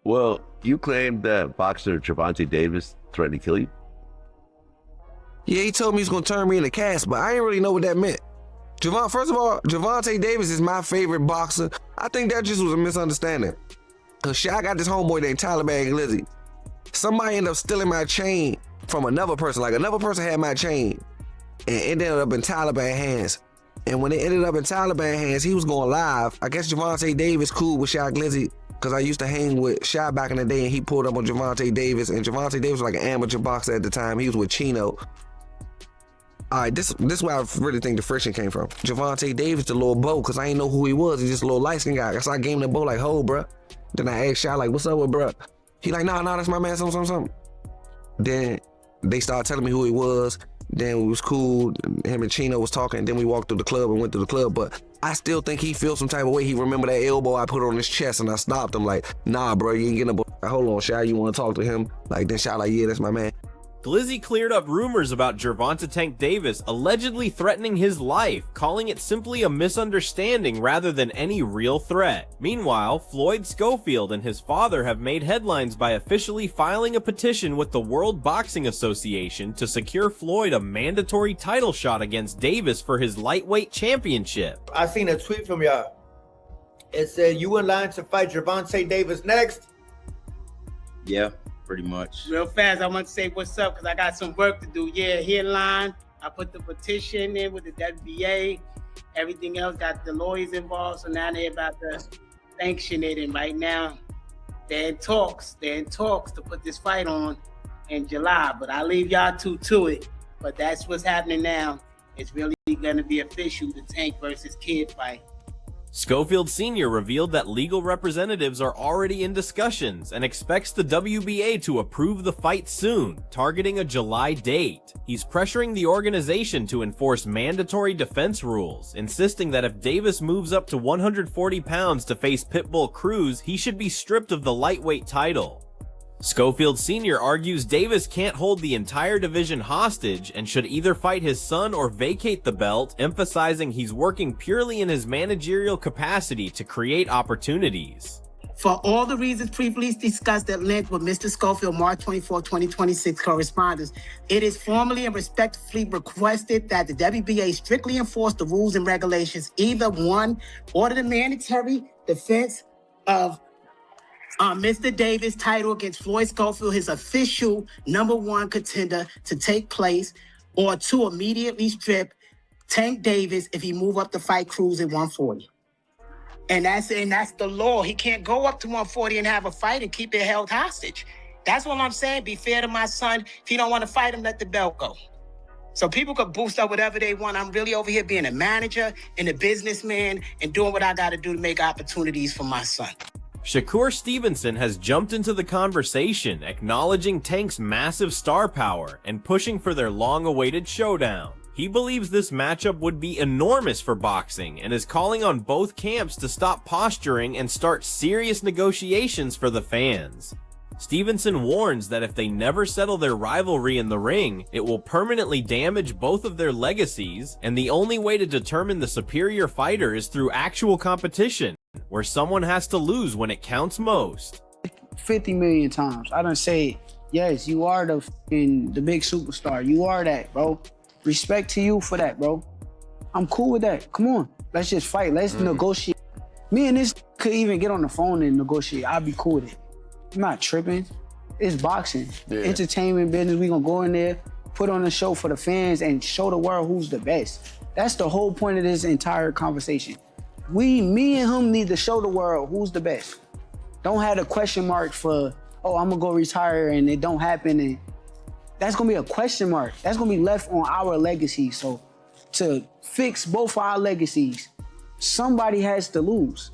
Well, you claimed that boxer Gervonta Davis threatened to kill you. Yeah, he told me he's gonna turn me into cast, but I didn't really know what that meant. First of all, Gervonta Davis is my favorite boxer. I think that just was a misunderstanding. Cause I got this homeboy named Ant Glizzy. Somebody ended up stealing my chain from another person. Like another person had my chain and it ended up in Taliban hands. And when it ended up in Taliban hands, he was going live. I guess Gervonta Davis cool with Ant Glizzy because I used to hang with Shy back in the day and he pulled up on Gervonta Davis. And Gervonta Davis was like an amateur boxer at the time. He was with Chino. All right, this is where I really think the friction came from. Gervonta Davis, the little bow, because I ain't know who he was. He's just a little light-skinned guy. So I gave him the bow like, ho, bruh. Then I asked Shy, like, what's up with bruh? He like, nah, that's my man, something. Then they started telling me who he was. Then we was cool. Him and Chino was talking. Then we walked through the club and went through the club. But I still think he feels some type of way. He remember that elbow I put on his chest and I stopped him like, nah, bro, you ain't getting a bow. Hold on, Shy, you want to talk to him? Like, then Shy like, yeah, that's my man. Glizzy cleared up rumors about Gervonta Tank Davis allegedly threatening his life, calling it simply a misunderstanding rather than any real threat. Meanwhile, Floyd Schofield and his father have made headlines by officially filing a petition with the World Boxing Association to secure Floyd a mandatory title shot against Davis for his lightweight championship. I seen a tweet from y'all. It said, you in line to fight Gervonta Davis next? Yeah. Pretty much. Real fast, I want to say what's up because I got some work to do. Yeah, here in line. I put the petition in with the WBA. Everything else got the lawyers involved, so now they're about to sanction it. And right now, they're in talks. To put this fight on in July. But I'll leave y'all two to it. But that's what's happening now. It's really going to be official, the Tank versus Kid fight. Schofield Sr. revealed that legal representatives are already in discussions and expects the WBA to approve the fight soon, targeting a July date. He's pressuring the organization to enforce mandatory defense rules, insisting that if Davis moves up to 140 pounds to face Pitbull Cruz, he should be stripped of the lightweight title. Schofield Sr. argues Davis can't hold the entire division hostage and should either fight his son or vacate the belt, emphasizing he's working purely in his managerial capacity to create opportunities. For all the reasons previously discussed at length with Mr. Schofield, March 24, 2026 correspondence, it is formally and respectfully requested that the WBA strictly enforce the rules and regulations. Either one, order the mandatory defense of Mr. Davis' title against Floyd Schofield, his official #1 contender, to take place, or two, immediately strip Tank Davis if he move up to fight Cruz at 140. And that's the law. He can't go up to 140 and have a fight and keep it held hostage. That's what I'm saying. Be fair to my son. If he don't want to fight him, let the belt go. So people could boost up whatever they want. I'm really over here being a manager and a businessman and doing what I got to do to make opportunities for my son. Shakur Stevenson has jumped into the conversation, acknowledging Tank's massive star power and pushing for their long-awaited showdown. He believes this matchup would be enormous for boxing and is calling on both camps to stop posturing and start serious negotiations for the fans. Stevenson warns that if they never settle their rivalry in the ring, it will permanently damage both of their legacies, and the only way to determine the superior fighter is through actual competition, where someone has to lose when it counts most. 50 million times. I done say, yes, you are the big superstar. You are that, bro. Respect to you for that, bro. I'm cool with that. Come on, let's just fight. Let's negotiate. Me and this could even get on the phone and negotiate. I'll be cool with it. I'm not tripping. It's boxing. Yeah. Entertainment business. We gonna go in there, put on a show for the fans and show the world who's the best. That's the whole point of this entire conversation. Me and him need to show the world who's the best. Don't have a question mark for, oh, I'm gonna go retire and it don't happen. And that's gonna be a question mark. That's gonna be left on our legacy. So to fix both our legacies, somebody has to lose.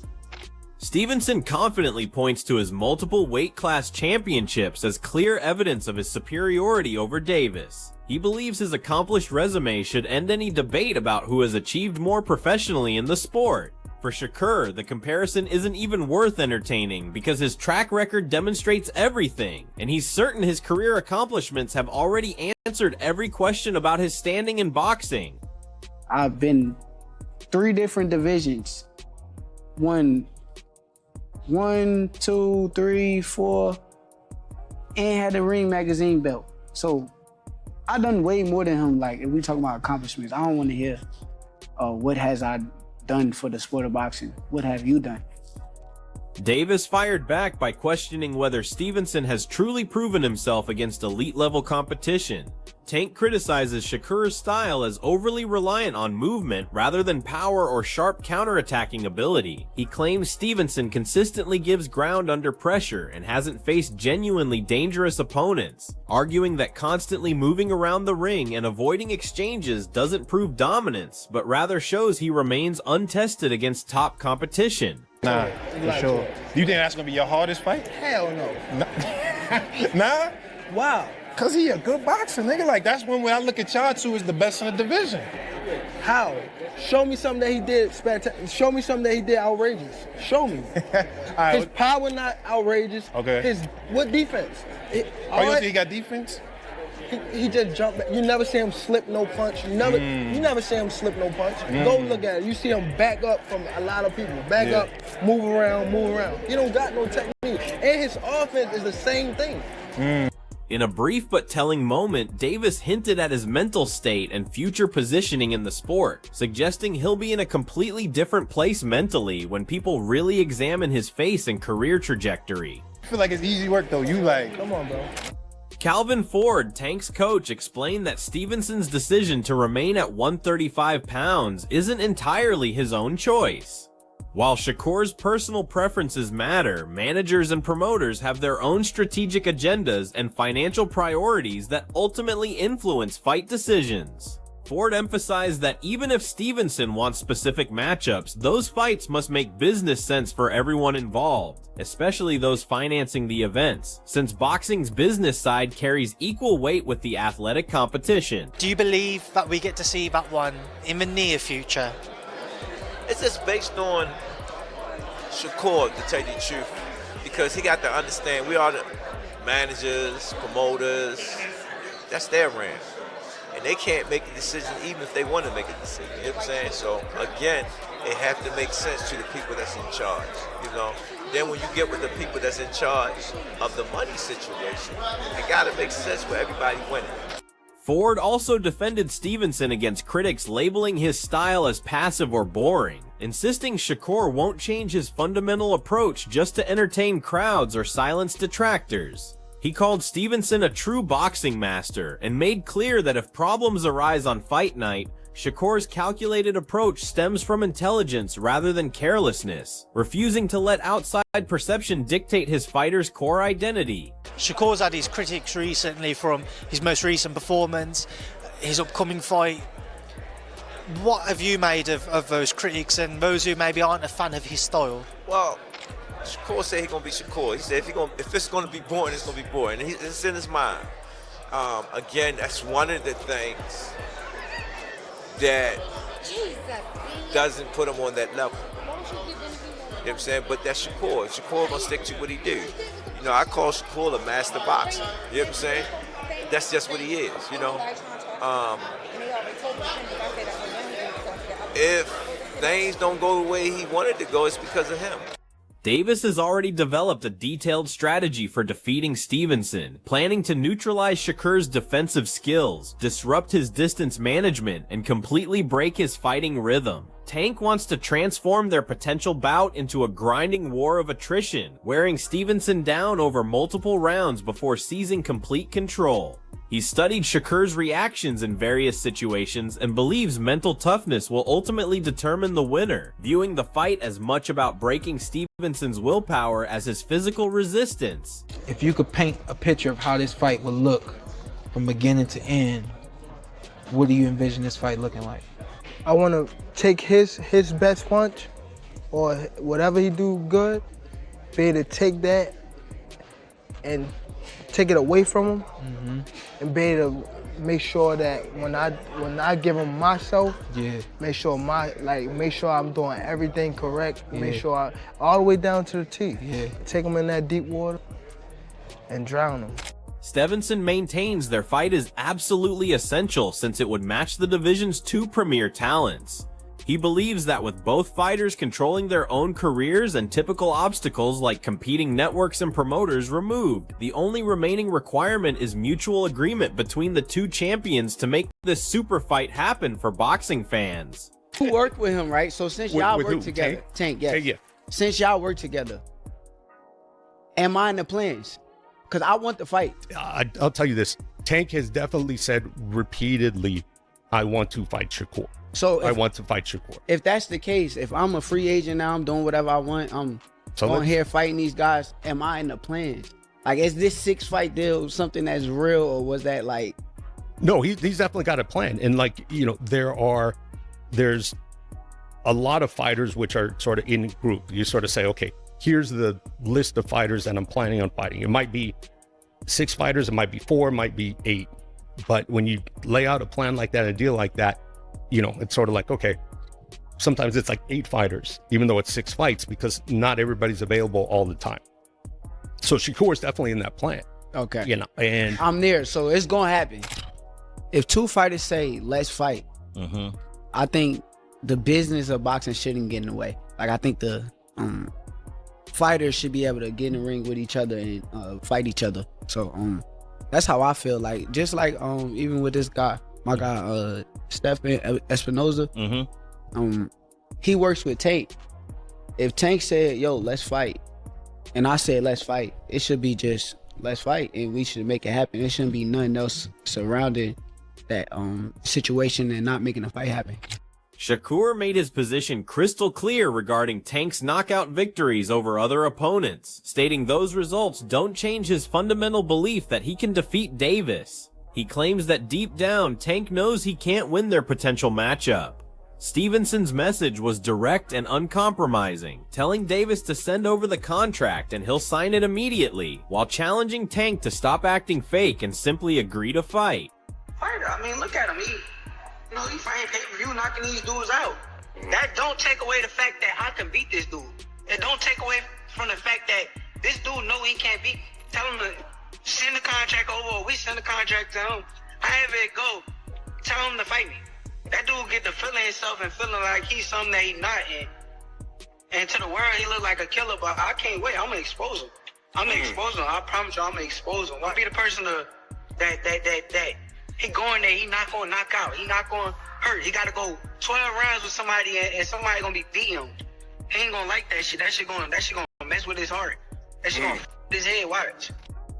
Stevenson confidently points to his multiple weight class championships as clear evidence of his superiority over Davis. He believes his accomplished resume should end any debate about who has achieved more professionally in the sport. For Shakur, the comparison isn't even worth entertaining because his track record demonstrates everything, and he's certain his career accomplishments have already answered every question about his standing in boxing. I've been 3 different divisions, won 1, 2, 3, 4, and had the Ring magazine belt. So I done way more than him. Like, if we talk about accomplishments, I don't want to hear what has I done for the sport of boxing. What have you done? Davis fired back by questioning whether Stevenson has truly proven himself against elite-level competition. Tank criticizes Shakur's style as overly reliant on movement rather than power or sharp counterattacking ability. He claims Stevenson consistently gives ground under pressure and hasn't faced genuinely dangerous opponents, arguing that constantly moving around the ring and avoiding exchanges doesn't prove dominance, but rather shows he remains untested against top competition. Nah, for sure. Do you think that's gonna be your hardest fight? Hell no. Nah? Wow. Cause he a good boxer, nigga. Like, that's when I look at y'all two as the best in the division. How? Show me something that he did spectacular. Show me something that he did outrageous. Show me. Right, his power not outrageous. Okay. What defense? Oh, you don't think he got defense? He just jumped back. You never see him slip no punch. You never see him slip no punch. Go look at it. You see him back up from a lot of people. Back up, move around. He don't got no technique. And his offense is the same thing. In a brief but telling moment, Davis hinted at his mental state and future positioning in the sport, suggesting he'll be in a completely different place mentally when people really examine his face and career trajectory. I feel like it's easy work though. You like, Come on, bro. Calvin Ford, Tank's coach, explained that Stevenson's decision to remain at 135 pounds isn't entirely his own choice. While Shakur's personal preferences matter, managers and promoters have their own strategic agendas and financial priorities that ultimately influence fight decisions. Ford emphasized that even if Stevenson wants specific matchups, those fights must make business sense for everyone involved, especially those financing the events, since boxing's business side carries equal weight with the athletic competition. Do you believe that we get to see that one in the near future? It's just based on Shakur, to tell you the truth, because he got to understand we are the managers, promoters, that's their brand. And they can't make a decision even if they want to make a decision, you know what I'm saying? So again, it have to make sense to the people that's in charge, you know? Then when you get with the people that's in charge of the money situation, it gotta make sense for everybody winning. Ford also defended Stevenson against critics labeling his style as passive or boring, insisting Shakur won't change his fundamental approach just to entertain crowds or silence detractors. He called Stevenson a true boxing master and made clear that if problems arise on fight night, Shakur's calculated approach stems from intelligence rather than carelessness, refusing to let outside perception dictate his fighter's core identity. Shakur's had his critics recently from his most recent performance, his upcoming fight. What have you made of those critics and those who maybe aren't a fan of his style? Well, Shakur said he's gonna be Shakur. He said if it's gonna be boring, it's gonna be boring. And it's in his mind. Again, that's one of the things that doesn't put him on that level. You know what I'm saying? But that's Shakur. Shakur gonna stick to what he do. You know, I call Shakur a master boxer. You know what I'm saying? That's just what he is, you know? If things don't go the way he wanted to go, it's because of him. Davis has already developed a detailed strategy for defeating Stevenson, planning to neutralize Shakur's defensive skills, disrupt his distance management, and completely break his fighting rhythm. Tank wants to transform their potential bout into a grinding war of attrition, wearing Stevenson down over multiple rounds before seizing complete control. He's studied Shakur's reactions in various situations and believes mental toughness will ultimately determine the winner, viewing the fight as much about breaking Stevenson's willpower as his physical resistance. If you could paint a picture of how this fight would look from beginning to end, what do you envision this fight looking like? I want to take his best punch or whatever he do good, be able to take that and take it away from him, and be able to make sure that when I give him myself, make sure I'm doing everything correct, make sure all the way down to the T. Take him in that deep water and drown him. Stevenson maintains their fight is absolutely essential since it would match the division's two premier talents. He believes that with both fighters controlling their own careers and typical obstacles like competing networks and promoters removed, the only remaining requirement is mutual agreement between the two champions to make this super fight happen for boxing fans. Who worked with him, right? So since y'all with work who? together, Tank, yes. Tank, yeah. Since y'all work together, am I in the plans? Because I want the fight. I'll tell you this. Tank has definitely said repeatedly, I want to fight Shakur. So I want to fight Shakur. If that's the case, if I'm a free agent now, I'm doing whatever I want, I'm on here fighting these guys, am I in the plans? Like, is this 6-fight deal something that's real, or was that like... No, he's definitely got a plan. And like, you know, there's a lot of fighters which are sort of in group. You sort of say, okay, here's the list of fighters that I'm planning on fighting. It might be 6 fighters, it might be 4, it might be 8. But when you lay out a plan like that, a deal like that, you know, it's sort of like, okay, sometimes it's like 8 fighters, even though it's 6 fights, because not everybody's available all the time. So Shakur is definitely in that plan. Okay. You know, and I'm there, so it's gonna happen. If 2 fighters say, let's fight, I think the business of boxing shouldn't get in the way. Like, I think the fighters should be able to get in the ring with each other and fight each other. So that's how I feel. Like, just like even with this guy, my guy Stephen Espinoza, he works with Tank. If Tank said, yo, let's fight, and I said, let's fight, it should be just, let's fight, and we should make it happen. It shouldn't be nothing else surrounding that situation and not making the fight happen. Shakur made his position crystal clear regarding Tank's knockout victories over other opponents, stating those results don't change his fundamental belief that he can defeat Davis. He claims that deep down, Tank knows he can't win their potential matchup. Stevenson's message was direct and uncompromising, telling Davis to send over the contract and he'll sign it immediately, while challenging Tank to stop acting fake and simply agree to fight. Fighter, I mean, look at him. He fighting pay-per-view, knocking these dudes out. That don't take away the fact that I can beat this dude. It don't take away from the fact that this dude know he can't beat. Tell him to send the contract over, or we send the contract to him. However it go, tell him to fight me. That dude get to feeling himself and feeling like he's something that he's not in. And to the world, he look like a killer, but I can't wait. I'm gonna expose him. I promise you, I'm gonna expose him. I'll be the person that he going there, he not gonna knock out. He not gonna hurt. He gotta go 12 rounds with somebody and somebody gonna be beating him. He ain't gonna like that shit. That shit gonna mess with his heart. That shit gonna f his head, watch.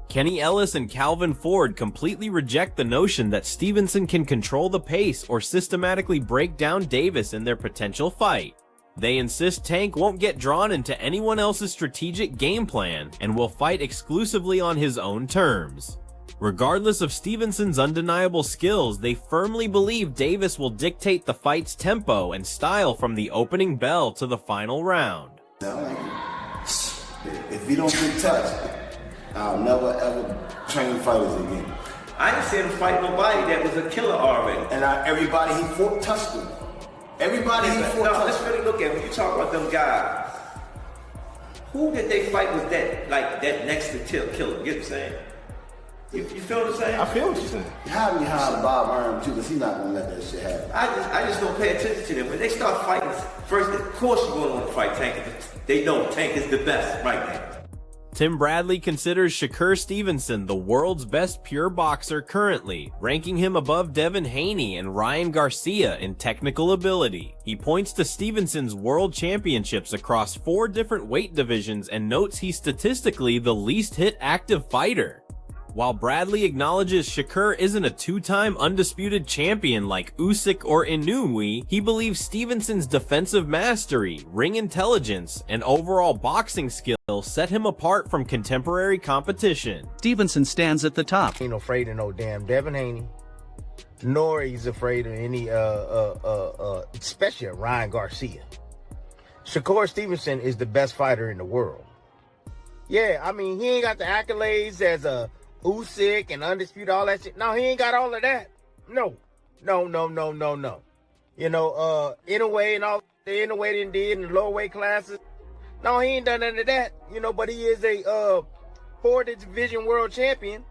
Kenny Ellis and Calvin Ford completely reject the notion that Stevenson can control the pace or systematically break down Davis in their potential fight. They insist Tank won't get drawn into anyone else's strategic game plan and will fight exclusively on his own terms. Regardless of Stevenson's undeniable skills, they firmly believe Davis will dictate the fight's tempo and style from the opening bell to the final round. If you don't get touched, I'll never ever train fighters again. I ain't seen him fight nobody that was a killer already. And everybody he fought touched him. Everybody he fought touched him. Let's really look at when you talk about them guys. Who did they fight with that next to killer? You get what I'm saying? You feel what I'm saying? I feel what you're saying. How behind Bob Arm too, because he's not gonna let that shit happen. I just don't pay attention to them. When they start fighting, first, of course you're gonna want to fight Tank. They know Tank is the best right now. Tim Bradley considers Shakur Stevenson the world's best pure boxer currently, ranking him above Devin Haney and Ryan Garcia in technical ability. He points to Stevenson's world championships across 4 different weight divisions and notes he's statistically the least hit active fighter. While Bradley acknowledges Shakur isn't a 2-time undisputed champion like Usyk or Inoue, he believes Stevenson's defensive mastery, ring intelligence, and overall boxing skill set him apart from contemporary competition. Stevenson stands at the top. Ain't afraid of no damn Devin Haney, nor he's afraid of any, especially Ryan Garcia. Shakur Stevenson is the best fighter in the world. Yeah, I mean, he ain't got the accolades as a Usyk and undisputed, all that shit. No, he ain't got all of that. No. You know, Inoue and all the Inoue did in the lower weight classes. No, he ain't done none of that. You know, but he is a 4th division world champion.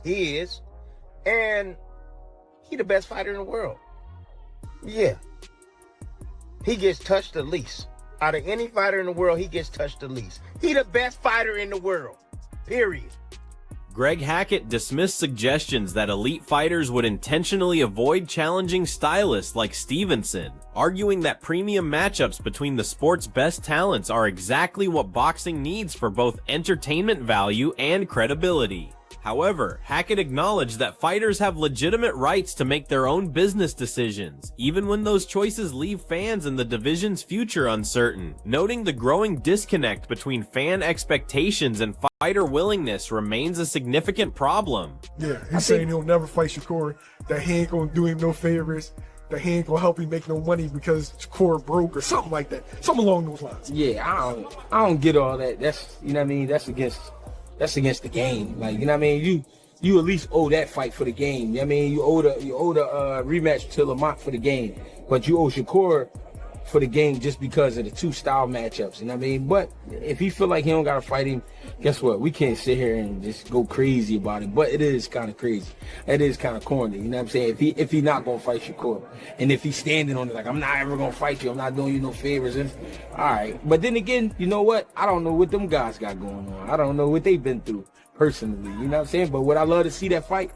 He is. And he the best fighter in the world. Yeah. he gets touched the least. Out of any fighter in the world, he gets touched the least. He the best fighter in the world, period. Greg Hackett dismissed suggestions that elite fighters would intentionally avoid challenging stylists like Stevenson, arguing that premium matchups between the sport's best talents are exactly what boxing needs for both entertainment value and credibility. However, Hackett acknowledged that fighters have legitimate rights to make their own business decisions, even when those choices leave fans and the division's future uncertain, noting the growing disconnect between fan expectations and fighter willingness remains a significant problem. Yeah, he's saying he'll never fight Shakur, that he ain't gonna do him no favors, that he ain't gonna help him make no money because Shakur broke or something like that. Something along those lines. Yeah, I don't get all that. That's, you know what I mean, that's against the game. Like, you know what I mean? You at least owe that fight for the game. You know what I mean? You owe the rematch to Lamont for the game. But you owe Shakur for the game just because of the two style matchups. You know what I mean? But if he feel like he don't gotta fight him, guess what? We can't sit here and just go crazy about it. But it is kind of crazy. It is kind of corny. You know what I'm saying? If he not gonna fight Shakur, and if he's standing on it like, I'm not ever gonna fight you, I'm not doing you no favors, and all right. But then again, you know what? I don't know what them guys got going on. I don't know what they've been through personally. You know what I'm saying? But would I love to see that fight?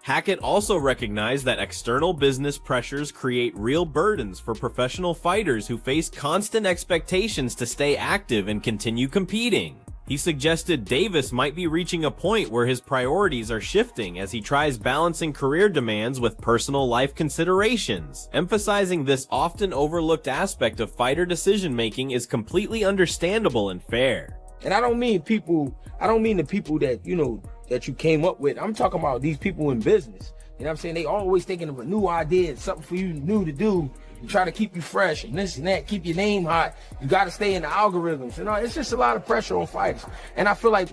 Hackett also recognized that external business pressures create real burdens for professional fighters who face constant expectations to stay active and continue competing. He suggested Davis might be reaching a point where his priorities are shifting as he tries balancing career demands with personal life considerations, emphasizing this often overlooked aspect of fighter decision-making is completely understandable and fair. And I don't mean the people that, you know, that you came up with. I'm talking about these people in business. You know what I'm saying? They always thinking of a new idea, something for you new to do. You try to keep you fresh and this and that, keep your name hot. You got to stay in the algorithms. You know, it's just a lot of pressure on fighters. And I feel like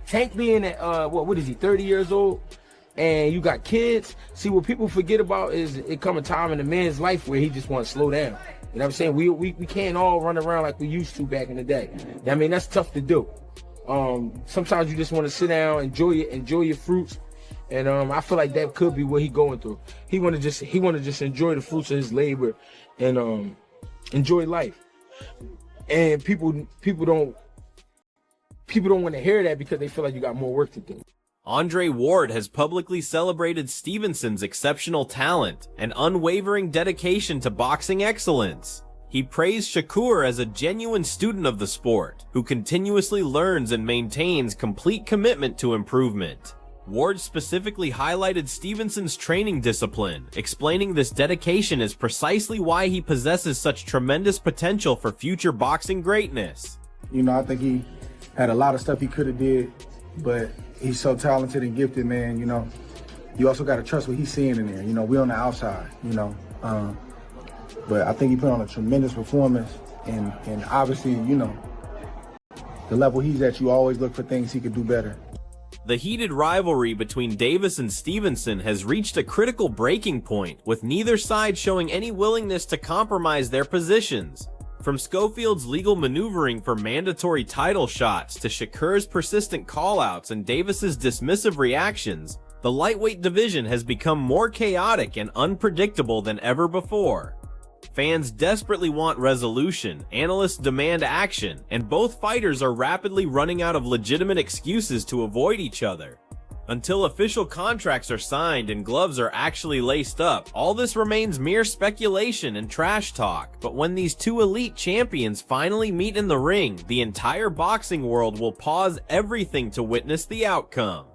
Tank being at, what is he, 30 years old? And you got kids. See, what people forget about is it come a time in a man's life where he just wants to slow down. You know what I'm saying? We can't all run around like we used to back in the day. I mean, that's tough to do. Sometimes you just want to sit down, enjoy your fruits, and I feel like that could be what he's going through. He want to just enjoy the fruits of his labor and enjoy life. And people don't want to hear that because they feel like you got more work to do. Andre Ward has publicly celebrated Stevenson's exceptional talent and unwavering dedication to boxing excellence. He praised Shakur as a genuine student of the sport, who continuously learns and maintains complete commitment to improvement. Ward specifically highlighted Stevenson's training discipline, explaining this dedication is precisely why he possesses such tremendous potential for future boxing greatness. You know, I think he had a lot of stuff he could have did, but he's so talented and gifted, man. You know, you also got to trust what he's seeing in there. You know, we on the outside, you know. But I think he put on a tremendous performance, and obviously, you know, the level he's at, you always look for things he could do better. The heated rivalry between Davis and Stevenson has reached a critical breaking point, with neither side showing any willingness to compromise their positions. From Schofield's legal maneuvering for mandatory title shots to Shakur's persistent callouts and Davis's dismissive reactions, the lightweight division has become more chaotic and unpredictable than ever before. Fans desperately want resolution, analysts demand action, and both fighters are rapidly running out of legitimate excuses to avoid each other. Until official contracts are signed and gloves are actually laced up, all this remains mere speculation and trash talk. But when these two elite champions finally meet in the ring, the entire boxing world will pause everything to witness the outcome.